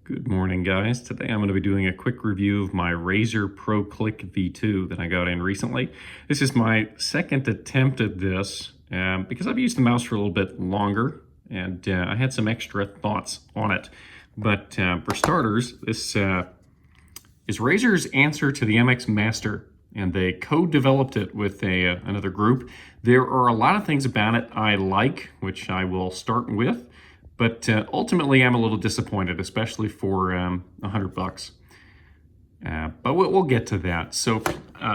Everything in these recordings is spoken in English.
Good morning, guys. Today I'm going to be doing a quick review of my Razer Pro Click V2 that I got in recently. This is my second attempt at this because I've used the mouse for a little bit longer and I had some extra thoughts on it. But for starters, this is Razer's answer to the MX Master, and they co-developed it with another group. There are a lot of things about it I like, which I will start with. But ultimately, I'm a little disappointed, especially for $100. But we'll get to that. So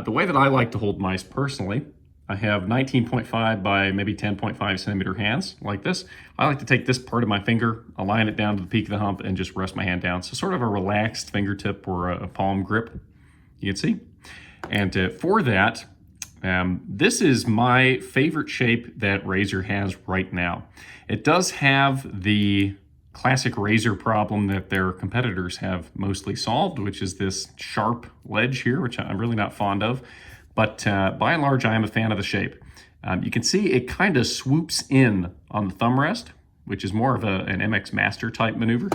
the way that I like to hold mice personally, I have 19.5 by maybe 10.5 centimeter hands like this. I like to take this part of my finger, align it down to the peak of the hump, and just rest my hand down. So sort of a relaxed fingertip or a palm grip, you can see. And for that, this is my favorite shape that Razer has right now. It does have the classic Razer problem that their competitors have mostly solved, which is this sharp ledge here, which I'm really not fond of. But by and large, I am a fan of the shape. You can see it kind of swoops in on the thumb rest, which is more of an MX Master type maneuver.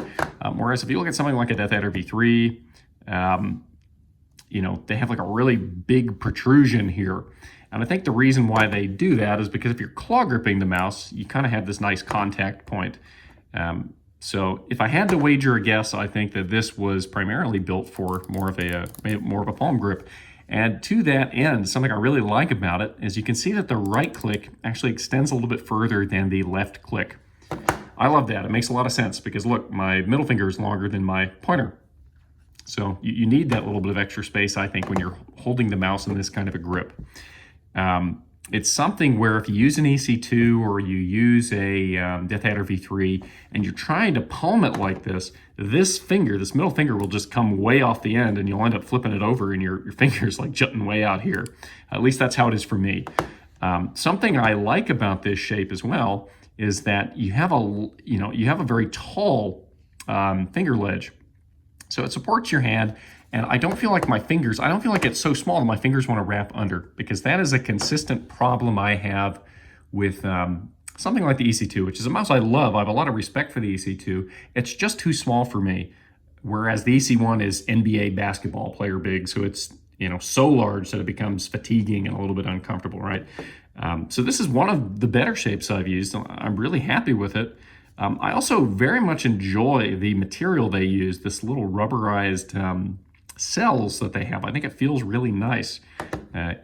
Whereas if you look at something like a Death Adder V3, you know, they have like a really big protrusion here. And I think the reason why they do that is because if you're claw gripping the mouse, you kind of have this nice contact point. So if I had to wager a guess, I think that this was primarily built for more of a palm grip. And to that end, something I really like about it is you can see that the right click actually extends a little bit further than the left click. I love that. It makes a lot of sense because look, my middle finger is longer than my pointer. So you need that little bit of extra space, I think, when you're holding the mouse in this kind of a grip. It's something where if you use an EC2 or you use a Death Adder V3 and you're trying to palm it like this, this middle finger will just come way off the end and you'll end up flipping it over and your finger's like jutting way out here. At least that's how it is for me. Something I like about this shape as well is that you have a very tall finger ledge. So it supports your hand. And I don't feel like I don't feel like it's so small that my fingers want to wrap under, because that is a consistent problem I have with something like the EC2, which is a mouse I love. I have a lot of respect for the EC2. It's just too small for me. Whereas the EC1 is NBA basketball player big. So it's, so large that it becomes fatiguing and a little bit uncomfortable, right? So this is one of the better shapes I've used. I'm really happy with it. I also very much enjoy the material they use, this little rubberized cells that they have. I think it feels really nice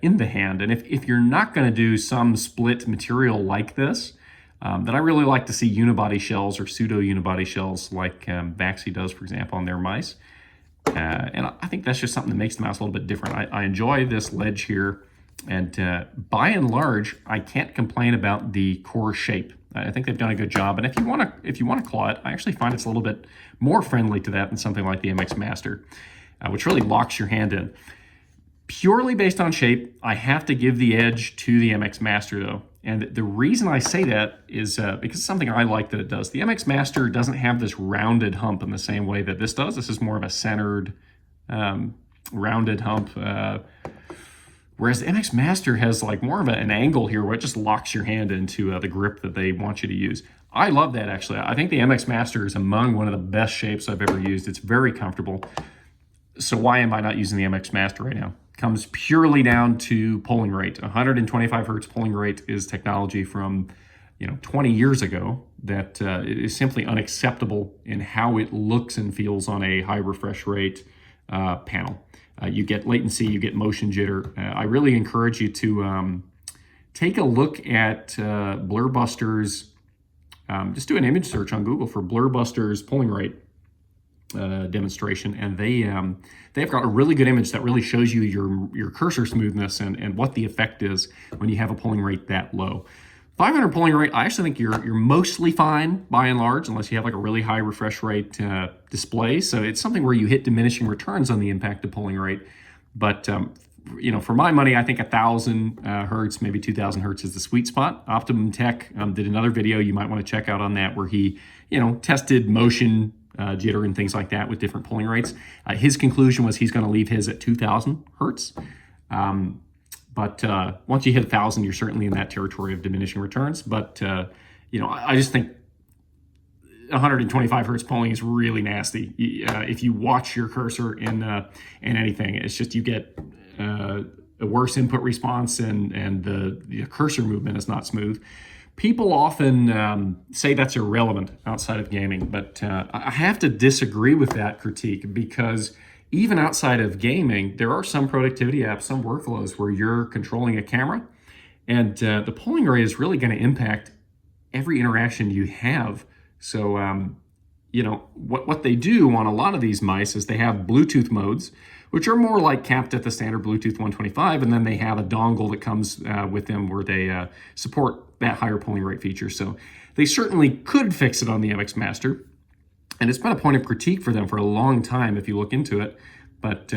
in the hand. And if you're not going to do some split material like this, then I really like to see unibody shells or pseudo unibody shells like Baxi does, for example, on their mice. And I think that's just something that makes the mouse a little bit different. I enjoy this ledge here. And by and large, I can't complain about the core shape. I think they've done a good job. And if you want to claw it, I actually find it's a little bit more friendly to that than something like the MX Master, which really locks your hand in. Purely based on shape, I have to give the edge to the MX Master though. And the reason I say that is because it's something I like that it does. The MX Master doesn't have this rounded hump in the same way that this does. This is more of a centered, rounded hump. Whereas the MX Master has like more of an angle here where it just locks your hand into the grip that they want you to use. I love that actually. I think the MX Master is among one of the best shapes I've ever used. It's very comfortable. So why am I not using the MX Master right now? It comes purely down to polling rate. 125 hertz polling rate is technology from 20 years ago that is simply unacceptable in how it looks and feels on a high refresh rate panel. You get latency, you get motion jitter. I really encourage you to take a look at BlindBison's. Just do an image search on Google for BlindBison's polling rate demonstration, and they've got a really good image that really shows you your cursor smoothness and what the effect is when you have a polling rate that low. 500 polling rate, I actually think you're mostly fine by and large, unless you have like a really high refresh rate display. So it's something where you hit diminishing returns on the impact of polling rate. But for my money, I think 1,000 hertz, maybe 2,000 hertz is the sweet spot. Optimum Tech did another video you might want to check out on that, where he tested motion jitter and things like that with different polling rates. His conclusion was he's going to leave his at 2,000 hertz. But once you hit 1,000, you're certainly in that territory of diminishing returns. But I just think 125 hertz polling is really nasty. If you watch your cursor in anything, it's just you get a worse input response, and the cursor movement is not smooth. People often say that's irrelevant outside of gaming, but I have to disagree with that critique, because even outside of gaming, there are some productivity apps, some workflows where you're controlling a camera, and the polling rate is really going to impact every interaction you have. So, what they do on a lot of these mice is they have Bluetooth modes, which are more like capped at the standard Bluetooth 125, and then they have a dongle that comes with them where they support that higher polling rate feature. So they certainly could fix it on the MX Master, and it's been a point of critique for them for a long time if you look into it. But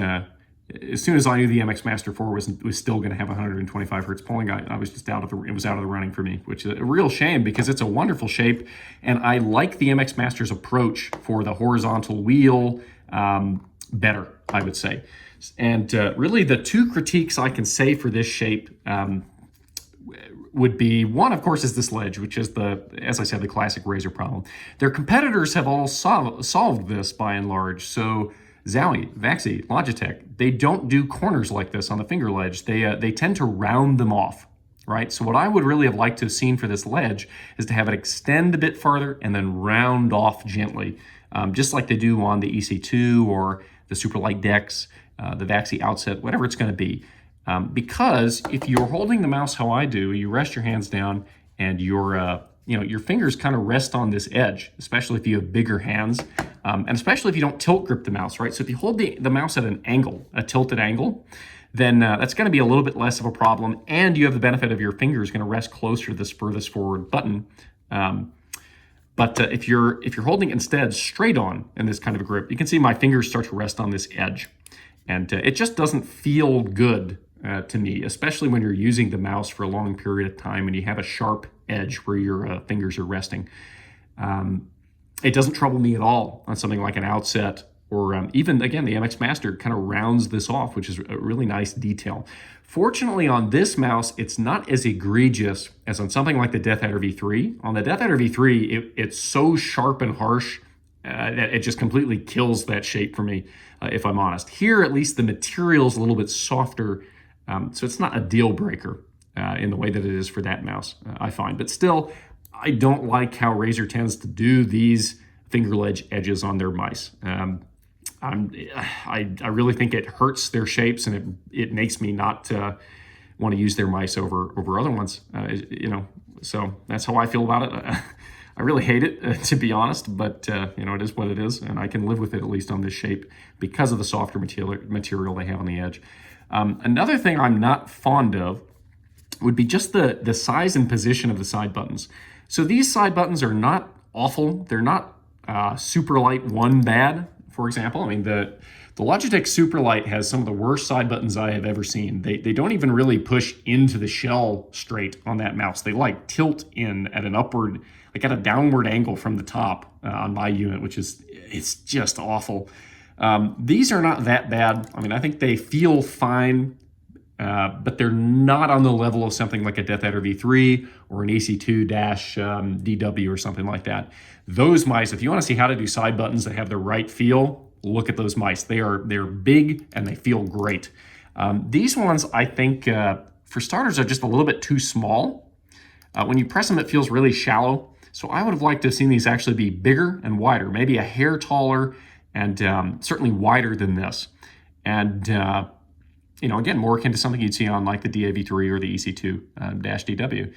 as soon as I knew the MX Master 4 was still going to have 125 hertz polling, I was just it was out of the running for me, which is a real shame, because it's a wonderful shape, and I like the MX Master's approach for the horizontal wheel better, I would say. And really, the two critiques I can say for this shape would be, one, of course, is this ledge, which is as I said, the classic Razer problem. Their competitors have all solved this by and large. So Zowie, Vaxi, Logitech, they don't do corners like this on the finger ledge. They tend to round them off, right? So what I would really have liked to have seen for this ledge is to have it extend a bit farther and then round off gently, just like they do on the EC2 or the Superlight Dex, the Vaxi Outset, whatever it's going to be. Because if you're holding the mouse how I do, you rest your hands down and your fingers kind of rest on this edge, especially if you have bigger hands, and especially if you don't tilt grip the mouse, right? So if you hold the mouse at an angle, a tilted angle, then that's going to be a little bit less of a problem, and you have the benefit of your fingers going to rest closer to this furthest forward button. But if you're holding it instead straight on in this kind of a grip, you can see my fingers start to rest on this edge, and it just doesn't feel good to me, especially when you're using the mouse for a long period of time and you have a sharp edge where your fingers are resting. It doesn't trouble me at all on something like an Outset, or even, again, the MX Master kind of rounds this off, which is a really nice detail. Fortunately, on this mouse, it's not as egregious as on something like the Death Adder V3. On the Death Adder V3, it's so sharp and harsh that it just completely kills that shape for me, if I'm honest. Here, at least, the material's a little bit softer, so it's not a deal breaker in the way that it is for that mouse, I find. But still, I don't like how Razer tends to do these finger ledge edges on their mice. I really think it hurts their shapes, and it makes me not want to use their mice over other ones. So that's how I feel about it. I really hate it, to be honest, but it is what it is, and I can live with it, at least on this shape, because of the softer material they have on the edge. Another thing I'm not fond of would be just the size and position of the side buttons. So these side buttons are not awful. They're not Superlight 1 bad, for example. I mean, the Logitech Superlight has some of the worst side buttons I have ever seen. They don't even really push into the shell straight on that mouse. They like tilt in at an upward, like at a downward angle from the top on my unit, it's just awful. These are not that bad. I mean, I think they feel fine, but they're not on the level of something like a Death Adder V3 or an EC2-DW or something like that. Those mice, if you want to see how to do side buttons that have the right feel, look at those mice. They're big and they feel great. These ones, I think, for starters, are just a little bit too small. When you press them, it feels really shallow. So I would have liked to have seen these actually be bigger and wider, maybe a hair taller, and certainly wider than this. And, again, more akin to something you'd see on like the DAV3 or the EC2-DW.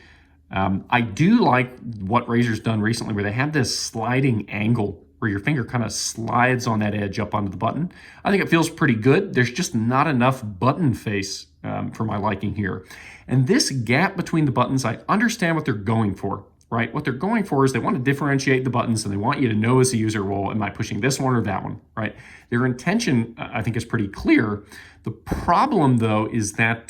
I do like what Razer's done recently, where they have this sliding angle where your finger kind of slides on that edge up onto the button. I think it feels pretty good. There's just not enough button face for my liking here. And this gap between the buttons, I understand what they're going for. Right? What they're going for is they want to differentiate the buttons, and they want you to know as a user, well, am I pushing this one or that one, right? Their intention, I think, is pretty clear. The problem, though, is that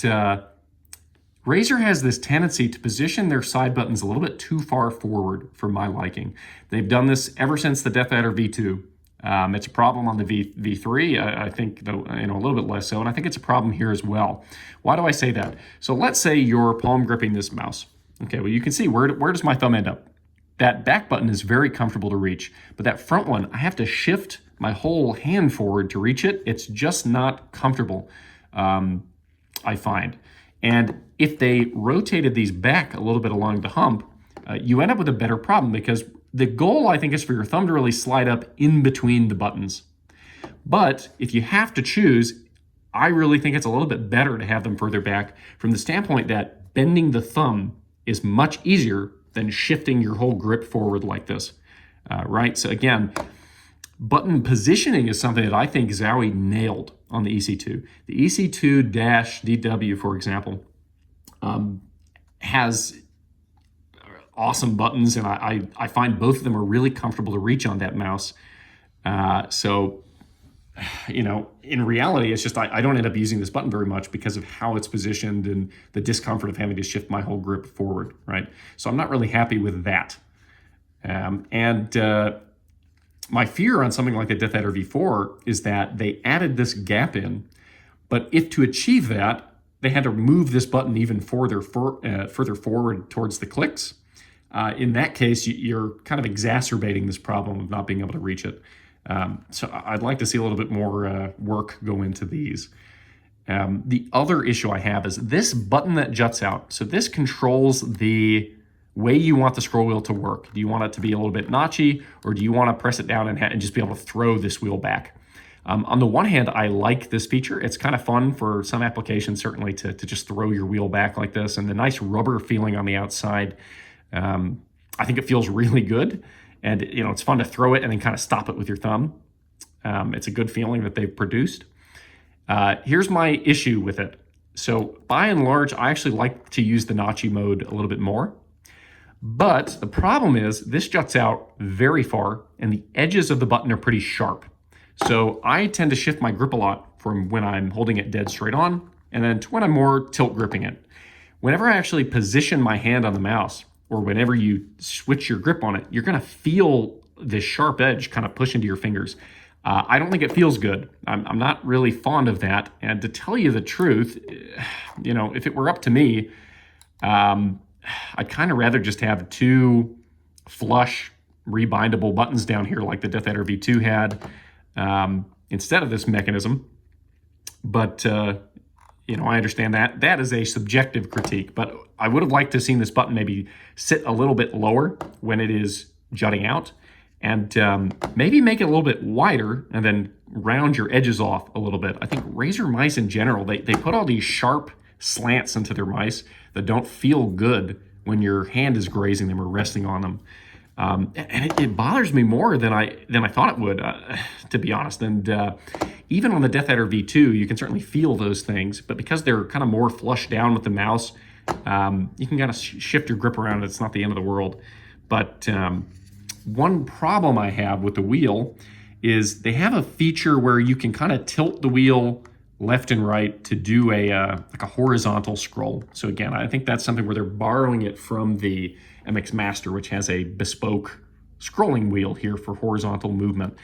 Razer has this tendency to position their side buttons a little bit too far forward for my liking. They've done this ever since the Death Adder V2. It's a problem on the V3, I think, though, a little bit less so, and I think it's a problem here as well. Why do I say that? So let's say you're palm gripping this mouse. Okay, well, you can see, where does my thumb end up? that back button is very comfortable to reach, but that front one, I have to shift my whole hand forward to reach it. It's just not comfortable, I find. And if they rotated these back a little bit along the hump, you end up with a better problem, because the goal, I think, is for your thumb to really slide up in between the buttons. But if you have to choose, I really think it's a little bit better to have them further back, from the standpoint that bending the thumb is much easier than shifting your whole grip forward like this, right? So again, button positioning is something that I think Zowie nailed on the EC2. The EC2-DW, for example, has awesome buttons, and I find both of them are really comfortable to reach on that mouse. So, you know, in reality, it's just I don't end up using this button very much because of how it's positioned and the discomfort of having to shift my whole grip forward, right? So I'm not really happy with that. My fear on something like the Death Adder V4 is that they added this gap in, but if to achieve that, they had to move this button even further forward towards the clicks. In that case, you're kind of exacerbating this problem of not being able to reach it. So I'd like to see a little bit more work go into these. The other issue I have is this button that juts out. So this controls the way you want the scroll wheel to work. Do you want it to be a little bit notchy, or do you want to press it down and just be able to throw this wheel back? On the one hand, I like this feature. It's kind of fun for some applications, certainly, to just throw your wheel back like this, and the nice rubber feeling on the outside. I think it feels really good, and you know, it's fun to throw it and then kind of stop it with your thumb. It's a good feeling that they've produced. Here's my issue with it. So by and large, I actually like to use the notchy mode a little bit more. But the problem is this juts out very far, and the edges of the button are pretty sharp. So I tend to shift my grip a lot from when I'm holding it dead straight on, and then to when I'm more tilt gripping it. Whenever I actually position my hand on the mouse, or whenever you switch your grip on it, you're going to feel this sharp edge kind of push into your fingers. I don't think it feels good. I'm not really fond of that. And to tell you the truth, you know, if it were up to me, I'd kind of rather just have two flush rebindable buttons down here like the Death Adder V2 had, instead of this mechanism. But, you know, I understand that. That is a subjective critique, but I would have liked to have seen this button maybe sit a little bit lower when it is jutting out, and maybe make it a little bit wider and then round your edges off a little bit. I think Razer mice in general, they put all these sharp slants into their mice that don't feel good when your hand is grazing them or resting on them. And it bothers me more than I thought it would, to be honest. And even on the Death Adder V2, you can certainly feel those things, but because they're kind of more flush down with the mouse, you can kind of shift your grip around. It's not the end of the world. But one problem I have with the wheel is they have a feature where you can kind of tilt the wheel left and right to do like a horizontal scroll. So again, I think that's something where they're borrowing it from the MX Master, which has a bespoke scrolling wheel here for horizontal movement.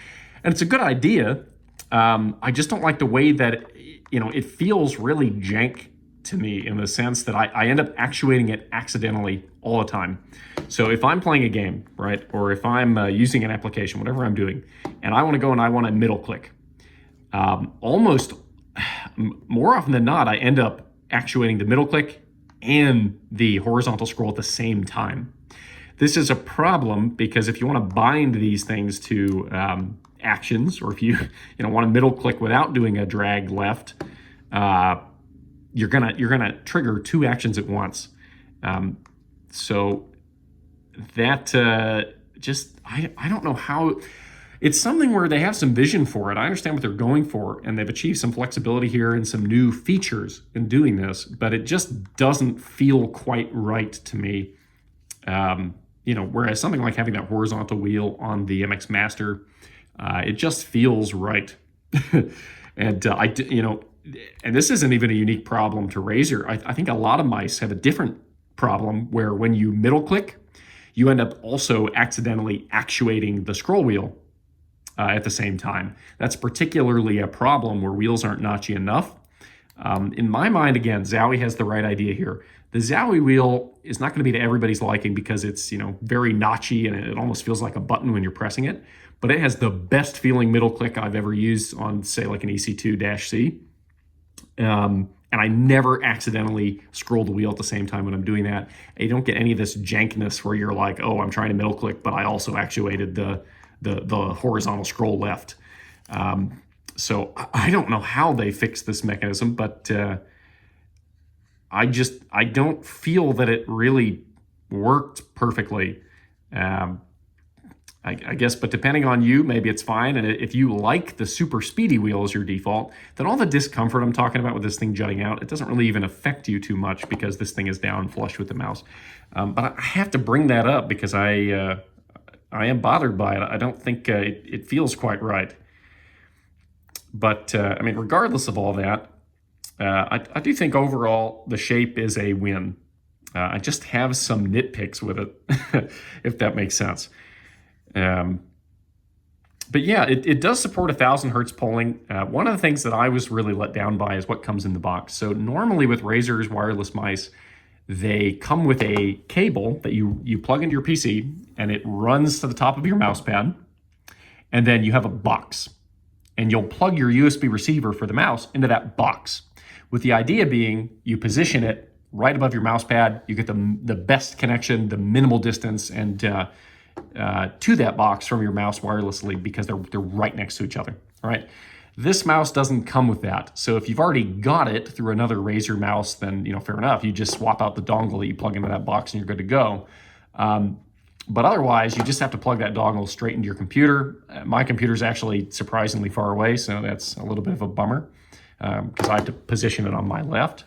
And it's a good idea. I just don't like the way that it feels really jank to me, in the sense that I end up actuating it accidentally all the time. So if I'm playing a game, right, or if I'm using an application, whatever I'm doing, and I want to go and I want to middle click, almost more often than not, I end up actuating the middle click and the horizontal scroll at the same time. This is a problem because if you want to bind these things to actions, or if you want to middle click without doing a drag left, you're gonna trigger two actions at once. So that I don't know how. It's something where they have some vision for it. I understand what they're going for, and they've achieved some flexibility here and some new features in doing this, but it just doesn't feel quite right to me. Whereas something like having that horizontal wheel on the MX Master, it just feels right. And and this isn't even a unique problem to Razer. I think a lot of mice have a different problem where when you middle click, you end up also accidentally actuating the scroll wheel at the same time. That's particularly a problem where wheels aren't notchy enough. In my mind, again, Zowie has the right idea here. The Zowie wheel is not going to be to everybody's liking because it's, very notchy and it almost feels like a button when you're pressing it. But it has the best feeling middle click I've ever used on, say, like an EC2-C. And I never accidentally scroll the wheel at the same time when I'm doing that. You don't get any of this jankness where you're like, oh, I'm trying to middle click, but I also actuated the horizontal scroll left. So I don't know how they fixed this mechanism, but I don't feel that it really worked perfectly. I guess, but depending on you, maybe it's fine. And if you like the super speedy wheel as your default, then all the discomfort I'm talking about with this thing jutting out, it doesn't really even affect you too much because this thing is down flush with the mouse. But I have to bring that up because I am bothered by it. I don't think it feels quite right. But, regardless of all that, I do think overall the shape is a win. I just have some nitpicks with it, if that makes sense. But yeah, it does support 1,000 hertz polling. One of the things that I was really let down by is what comes in the box. So normally with Razer's wireless mice, they come with a cable that you plug into your PC and it runs to the top of your mouse pad. And then you have a box and you'll plug your USB receiver for the mouse into that box. With the idea being you position it right above your mouse pad, you get the best connection, the minimal distance, and to that box from your mouse wirelessly because they're right next to each other. All right. This mouse doesn't come with that. So if you've already got it through another Razer mouse, then fair enough. You just swap out the dongle that you plug into that box and you're good to go. But otherwise, you just have to plug that dongle straight into your computer. My computer is actually surprisingly far away, so that's a little bit of a bummer because I have to position it on my left.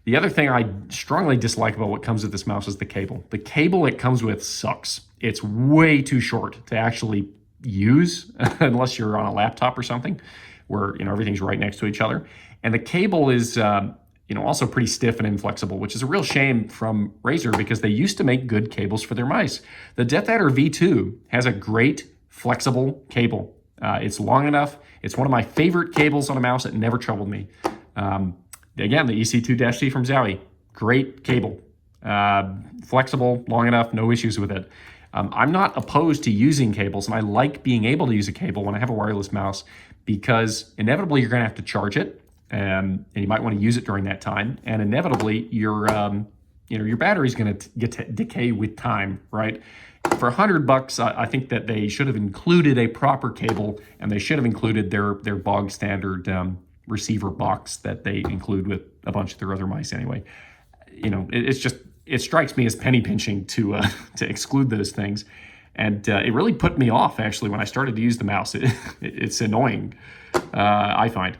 The other thing I strongly dislike about what comes with this mouse is the cable. The cable it comes with sucks. It's way too short to actually use unless you're on a laptop or something where everything's right next to each other. And the cable is also pretty stiff and inflexible, which is a real shame from Razer because they used to make good cables for their mice. The Death Adder V2 has a great flexible cable. It's long enough. It's one of my favorite cables on a mouse. It never troubled me. Again, the EC2-C from Zowie, great cable. Flexible, long enough, no issues with it. I'm not opposed to using cables, and I like being able to use a cable when I have a wireless mouse because inevitably you're going to have to charge it, and you might want to use it during that time, and inevitably your battery's going to get to decay with time, right? For $100, I think that they should have included a proper cable, and they should have included their bog standard receiver box that they include with a bunch of their other mice anyway. It strikes me as penny pinching to exclude those things. And it really put me off, actually, when I started to use the mouse. It's annoying, I find.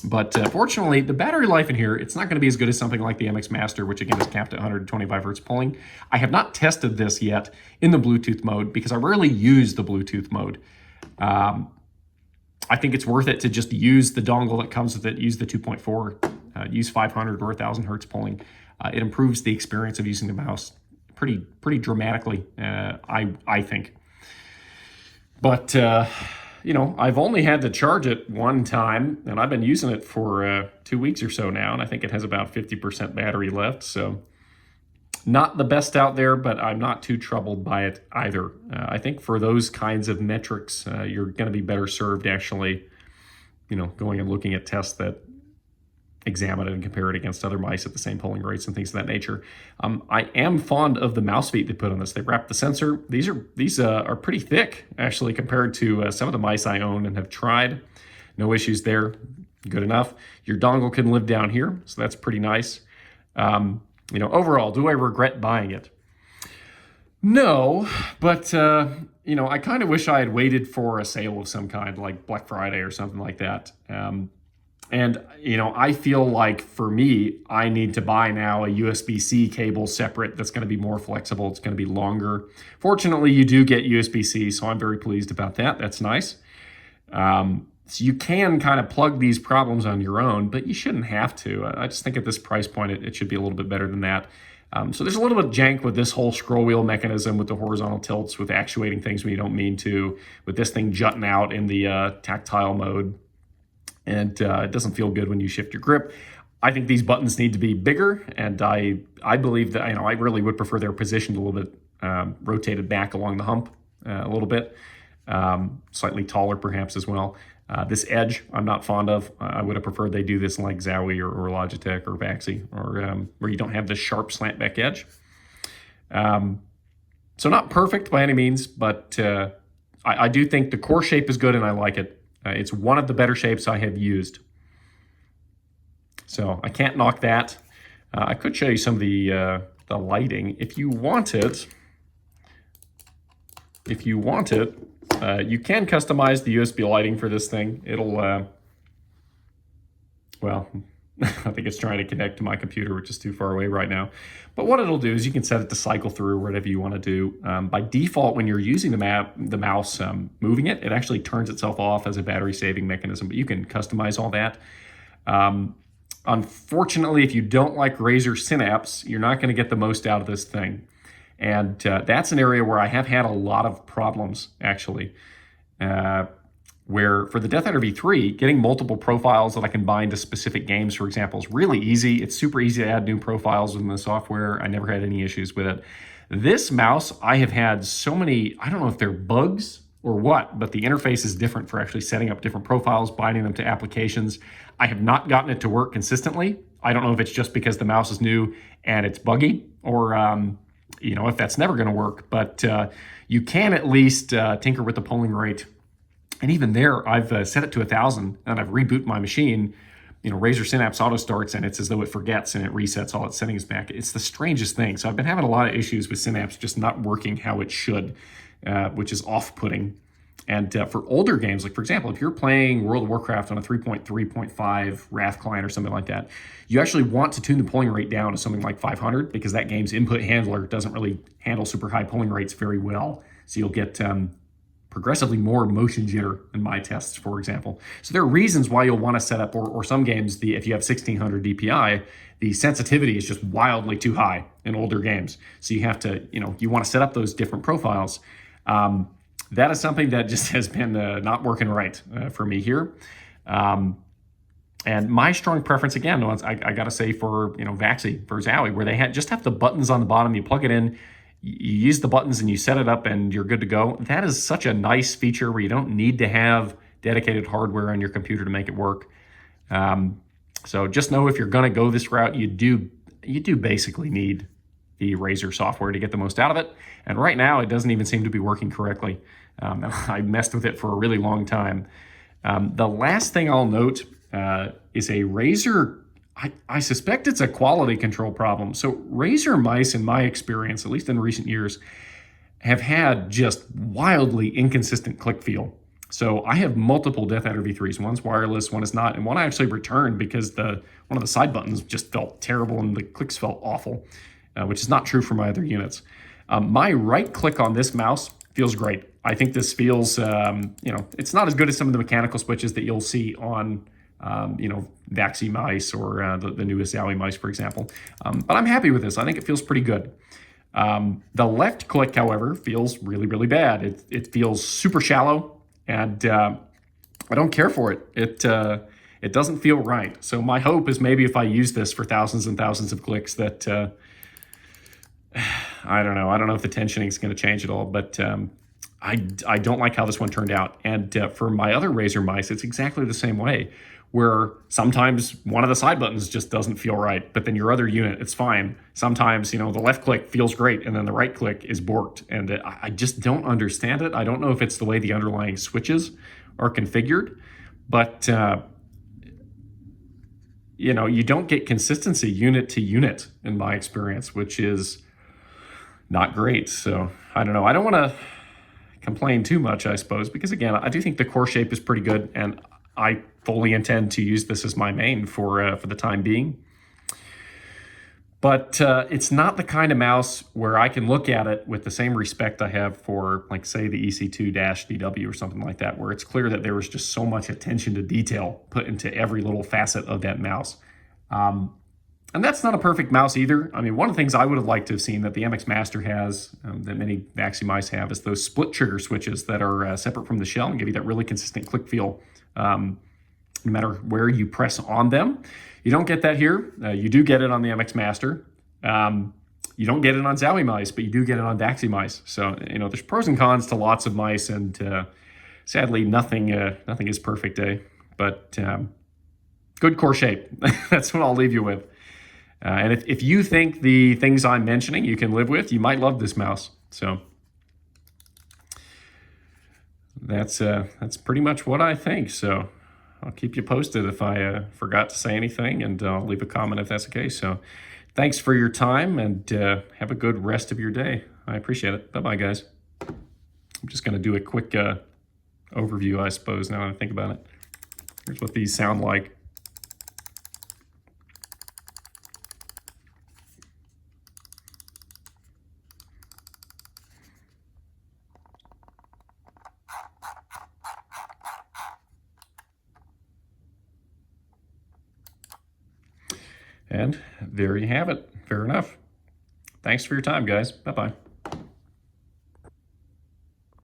But fortunately, the battery life in here, it's not going to be as good as something like the MX Master, which again is capped at 125 hertz polling. I have not tested this yet in the Bluetooth mode because I rarely use the Bluetooth mode. I think it's worth it to just use the dongle that comes with it, use the 2.4, use 500 or 1,000 hertz polling. It improves the experience of using the mouse pretty dramatically, I think. But, I've only had to charge it one time, and I've been using it for 2 weeks or so now, and I think it has about 50% battery left, so not the best out there, but I'm not too troubled by it either. I think for those kinds of metrics, you're going to be better served actually, going and looking at tests that examine it and compare it against other mice at the same polling rates and things of that nature. I am fond of the mouse feet they put on this. They wrap the sensor. These are pretty thick actually compared to some of the mice I own and have tried. No issues there. Good enough. Your dongle can live down here, so that's pretty nice. Overall, do I regret buying it? No, but, I kind of wish I had waited for a sale of some kind, like Black Friday or something like that. I feel like for me, I need to buy now a USB-C cable separate that's going to be more flexible. It's going to be longer. Fortunately, you do get USB-C, so I'm very pleased about that. That's nice. So you can kind of plug these problems on your own, but you shouldn't have to. I just think at this price point, it should be a little bit better than that. So there's a little bit of jank with this whole scroll wheel mechanism with the horizontal tilts, with actuating things when you don't mean to, with this thing jutting out in the tactile mode. and it doesn't feel good when you shift your grip. I think these buttons need to be bigger, and I believe that, I really would prefer they're positioned a little bit rotated back along the hump a little bit, slightly taller perhaps as well. This edge I'm not fond of. I would have preferred they do this like Zowie or Logitech or Vaxi, or where you don't have this sharp slant back edge. So not perfect by any means, but I do think the core shape is good and I like it. It's one of the better shapes I have used. So I can't knock that. I could show you some of the lighting if you want it. If you want it, you can customize the USB lighting for this thing. It'll, well, I think it's trying to connect to my computer, which is too far away right now. But what it'll do is you can set it to cycle through whatever you want to do. By default, when you're using the mouse moving it, it actually turns itself off as a battery saving mechanism, but you can customize all that. Unfortunately, if you don't like Razer Synapse, you're not going to get the most out of this thing. And that's an area where I have had a lot of problems, actually. Where for the Death Adder V3, getting multiple profiles that I can bind to specific games, for example, is really easy. It's super easy to add new profiles within the software. I never had any issues with it. This mouse, I have had so many, I don't know if they're bugs or what, but the interface is different for actually setting up different profiles, binding them to applications. I have not gotten it to work consistently. I don't know if it's just because the mouse is new and it's buggy, or if that's never going to work, but you can at least tinker with the polling rate. And even there, I've set it to 1,000 and I've rebooted my machine. Razer Synapse auto starts and it's as though it forgets and it resets all its settings back. It's the strangest thing. So I've been having a lot of issues with Synapse just not working how it should, which is off-putting. And for older games, like for example, if you're playing World of Warcraft on a 3.3.5 Wrath client or something like that, you actually want to tune the polling rate down to something like 500 because that game's input handler doesn't really handle super high polling rates very well. So you'll get progressively more motion jitter in my tests, for example. So there are reasons why you'll want to set up, or some games, if you have 1600 DPI, the sensitivity is just wildly too high in older games. So you have to, you want to set up those different profiles. That is something that just has been not working right for me here. And my strong preference, again, I got to say for, Vaxi, for Zowie, where they just have the buttons on the bottom, you plug it in, you use the buttons and you set it up and you're good to go. That is such a nice feature where you don't need to have dedicated hardware on your computer to make it work. So just know if you're going to go this route, you do basically need the Razer software to get the most out of it. And right now, it doesn't even seem to be working correctly. I messed with it for a really long time. The last thing I'll note is a Razer. I suspect it's a quality control problem. So Razer mice, in my experience, at least in recent years, have had just wildly inconsistent click feel. So I have multiple Death Adder V3s. One's wireless, one is not, and one I actually returned because one of the side buttons just felt terrible and the clicks felt awful, which is not true for my other units. My right click on this mouse feels great. I think this feels, it's not as good as some of the mechanical switches that you'll see on Vaxi mice or the newest Zowie mice, for example. But I'm happy with this. I think it feels pretty good. The left click, however, feels really, really bad. It feels super shallow, and I don't care for it. It doesn't feel right. So my hope is maybe if I use this for thousands and thousands of clicks that, I don't know. I don't know if the tensioning is going to change at all, but I don't like how this one turned out. And for my other Razer mice, it's exactly the same way, where sometimes one of the side buttons just doesn't feel right, but then your other unit, it's fine. Sometimes, the left click feels great, and then the right click is borked. And I just don't understand it. I don't know if it's the way the underlying switches are configured, but you don't get consistency unit to unit in my experience, which is not great. So I don't know. I don't want to complain too much, I suppose, because again, I do think the core shape is pretty good, and I fully intend to use this as my main for the time being. But it's not the kind of mouse where I can look at it with the same respect I have for, like, say, the EC2-DW or something like that, where it's clear that there was just so much attention to detail put into every little facet of that mouse. And that's not a perfect mouse either. I mean, one of the things I would have liked to have seen that the MX Master has, that many Vaxi mice have, is those split trigger switches that are separate from the shell and give you that really consistent click feel. no matter where you press on them. You don't get that here. You do get it on the MX Master. You don't get it on Zowie mice, but you do get it on Daxi mice. So, there's pros and cons to lots of mice, and sadly, nothing is perfect, but good core shape. That's what I'll leave you with. And if you think the things I'm mentioning you can live with, you might love this mouse. So that's pretty much what I think. So I'll keep you posted if I forgot to say anything, and I'll leave a comment if that's the case. So thanks for your time, and have a good rest of your day. I appreciate it. Bye-bye, guys. I'm just going to do a quick overview, I suppose, now that I think about it. Here's what these sound like. And there you have it. Fair enough. Thanks for your time, guys. Bye-bye.